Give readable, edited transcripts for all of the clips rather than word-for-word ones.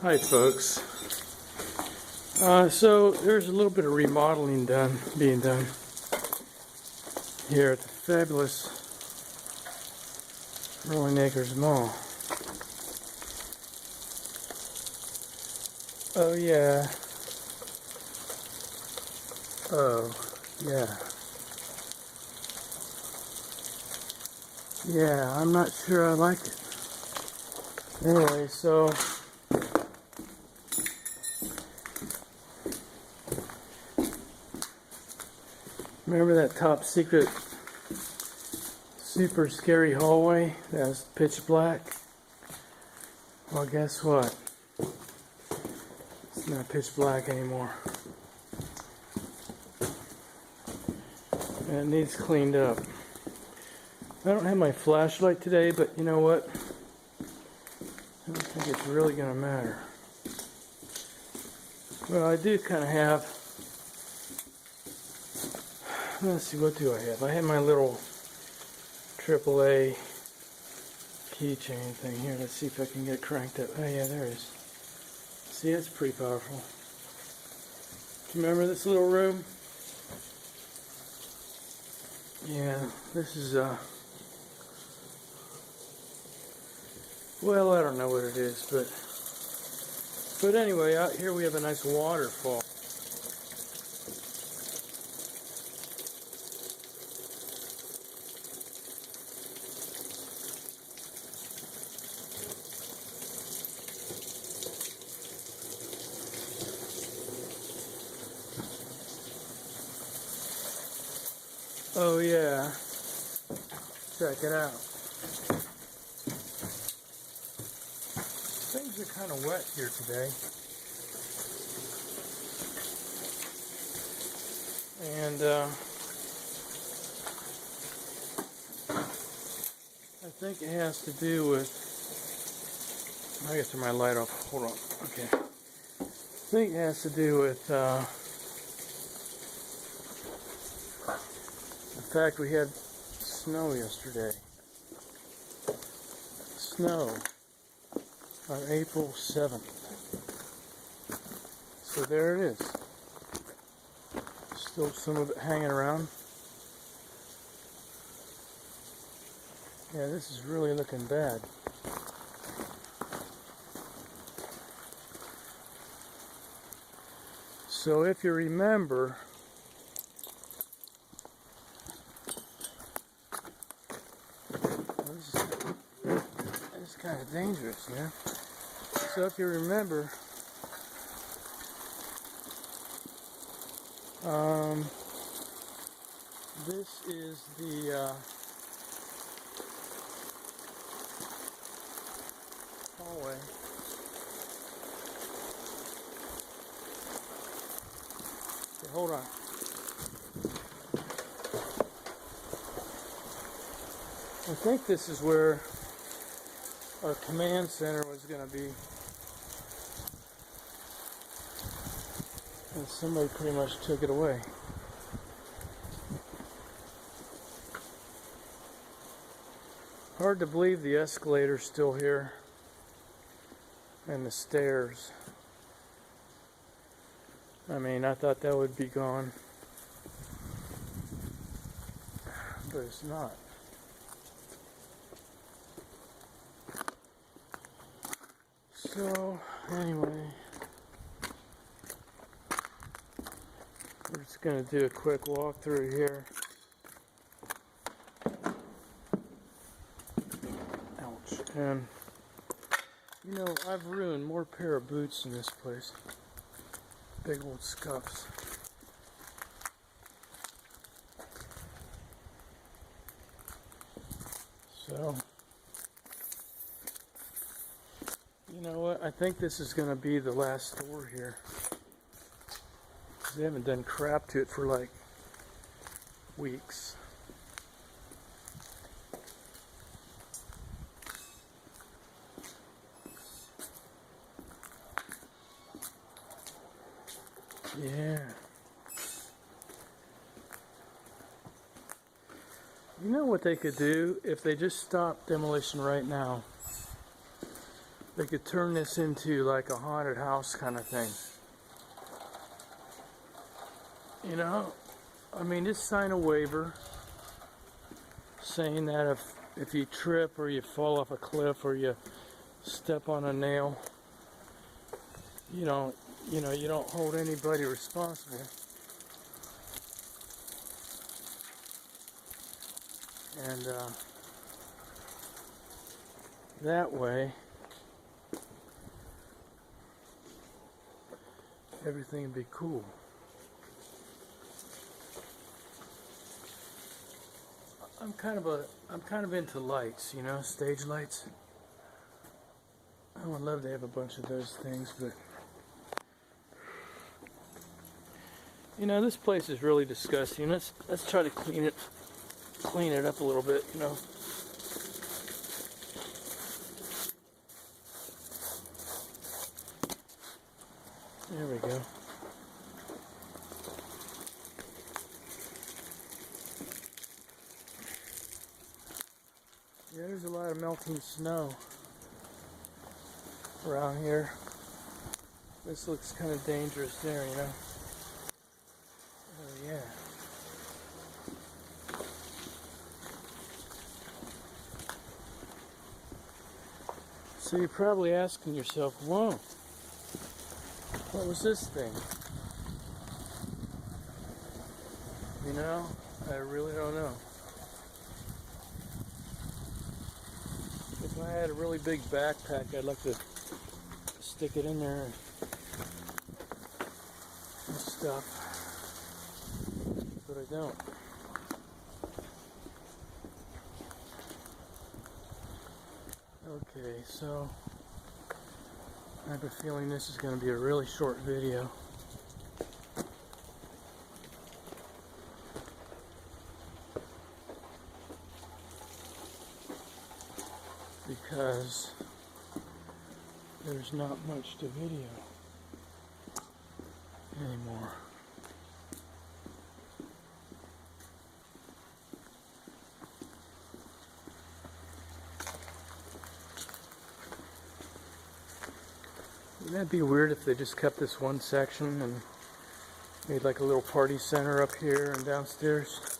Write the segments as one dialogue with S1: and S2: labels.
S1: Hi folks. So there's a little bit of remodeling being done here at the fabulous Rolling Acres Mall. Oh yeah. Oh yeah. Yeah, I'm not sure I like it. Anyway, so remember that top secret super scary hallway that was pitch black? Well, guess what? It's not pitch black anymore. And it needs cleaned up. I don't have my flashlight today, but you know what? I don't think it's really going to matter. Well, I do kind of have. Let's see, what do I have? I have my little AAA keychain thing here. Let's see if I can get it cranked up. Oh yeah, there it is. See, it's pretty powerful. Do you remember this little room? Yeah, this is well, I don't know what it is, but anyway, out here we have a nice waterfall. Oh yeah, check it out. Things are kind of wet here today. And I think it has to do with, I gotta turn my light off, hold on, okay. I think it has to do with the fact we had snow yesterday. Snow on April 7th. So there it is. Still some of it hanging around. Yeah, this is really looking bad. So if you remember, this is kind of dangerous, yeah. So if you remember, this is the hallway. Okay, hold on. I think this is where our command center was going to be. And somebody pretty much took it away. Hard to believe the escalator's still here. And the stairs. I mean, I thought that would be gone. But it's not. So, anyway, we're just going to do a quick walk through here. Ouch. And, you know, I've ruined more pair of boots in this place. Big old scuffs. So, you know what? I think this is going to be the last store here. They haven't done crap to it for like weeks. Yeah. You know what they could do if they just stopped demolition right now? they could turn this into like a haunted house kind of thing. You know, I mean, just sign a waiver saying that if you trip or you fall off a cliff or you step on a nail, you don't hold anybody responsible. And that way everything would be cool. I'm kind of into lights, you know, stage lights. I would love to have a bunch of those things, but you know, this place is really disgusting. Let's try to clean it up a little bit, you know. There we go. Yeah, there's a lot of melting snow around here. This looks kind of dangerous there, you know. Oh yeah. So you're probably asking yourself, whoa, what was this thing? You know, I really don't know. If I had a really big backpack, I'd like to stick it in there and stuff, but I don't. Okay, so I have a feeling this is going to be a really short video. Because there's not much to video anymore. Wouldn't that be weird if they just kept this one section and made like a little party center up here and downstairs?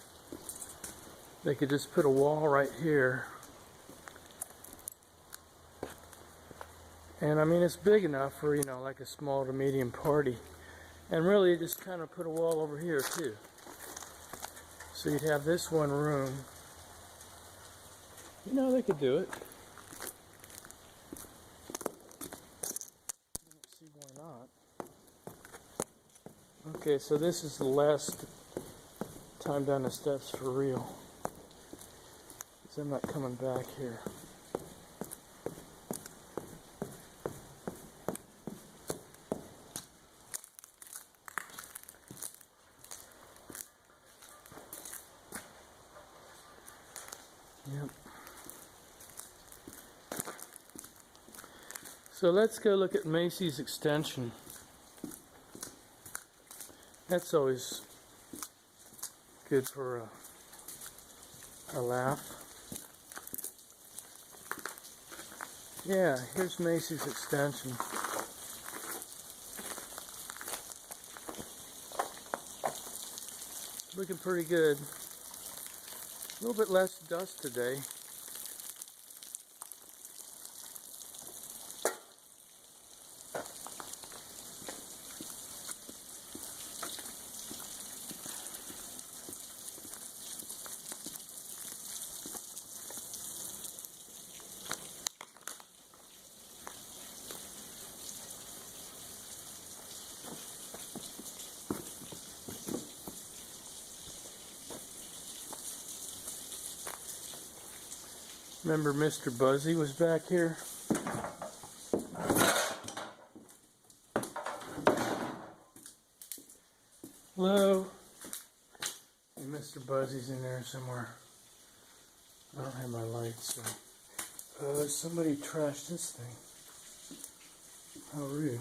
S1: They could just put a wall right here. And I mean, it's big enough for, you know, like a small to medium party. And really just kind of put a wall over here too. So you'd have this one room. You know, they could do it. I don't see why not. Okay, so this is the last time down the steps for real. Because I'm not coming back here. Yep. So let's go look at Macy's extension. That's always good for a laugh. Yeah, here's Macy's extension. Looking pretty good. A little bit less dust today. Remember Mr. Buzzy was back here? Hello? Hey, Mr. Buzzy's in there somewhere. I don't have my lights, so... somebody trashed this thing. How rude.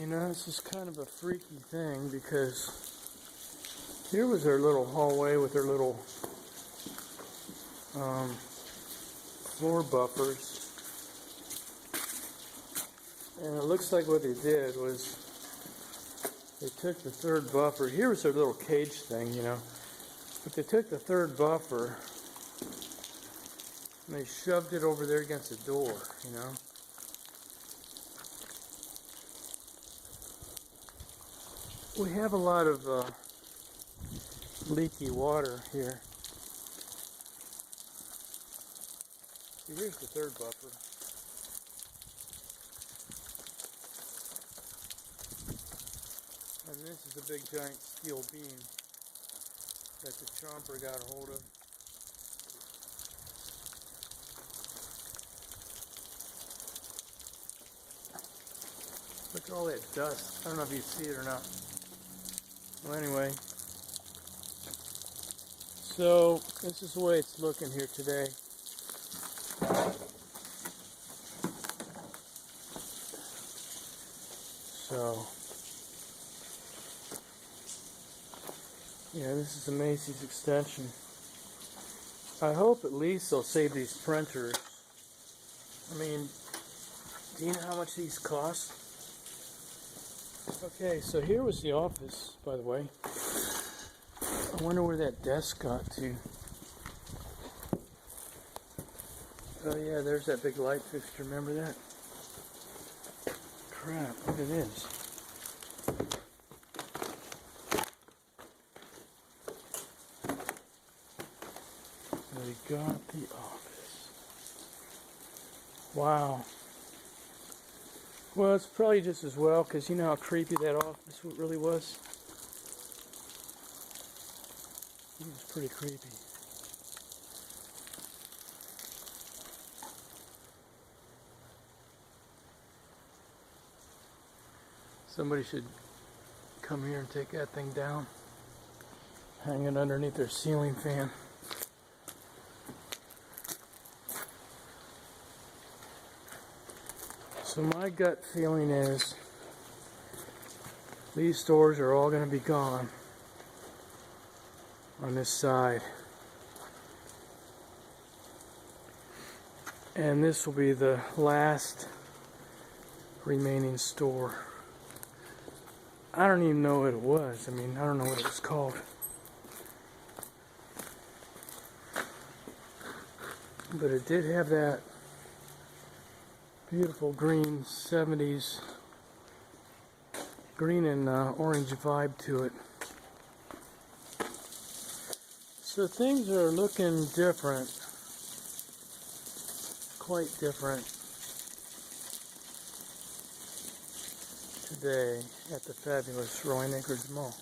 S1: You know, this is kind of a freaky thing because here was their little hallway with their little floor buffers. And it looks like what they did was they took the third buffer. Here was their little cage thing, you know. But they took the third buffer and they shoved it over there against the door, you know. We have a lot of leaky water here. See, here's the third buffer. And this is a big giant steel beam that the chomper got a hold of. Look at all that dust. I don't know if you see it or not. Well, anyway. So, this is the way it's looking here today. So, yeah, this is the Macy's extension. I hope at least they'll save these printers. I mean, do you know how much these cost? Okay, so here was the office, by the way. I wonder where that desk got to. Oh yeah, there's that big light fixture, remember that? Crap, look at this. They got the office. Wow. Well, it's probably just as well, because you know how creepy that office really was? It was pretty creepy. Somebody should come here and take that thing down. Hang it underneath their ceiling fan. So my gut feeling is these stores are all going to be gone on this side. And this will be the last remaining store. I don't even know what it was. I mean, I don't know what it was called. But it did have that beautiful green 70s green and orange vibe to it. So things are looking different, quite different today at the fabulous Rowan Acres Mall.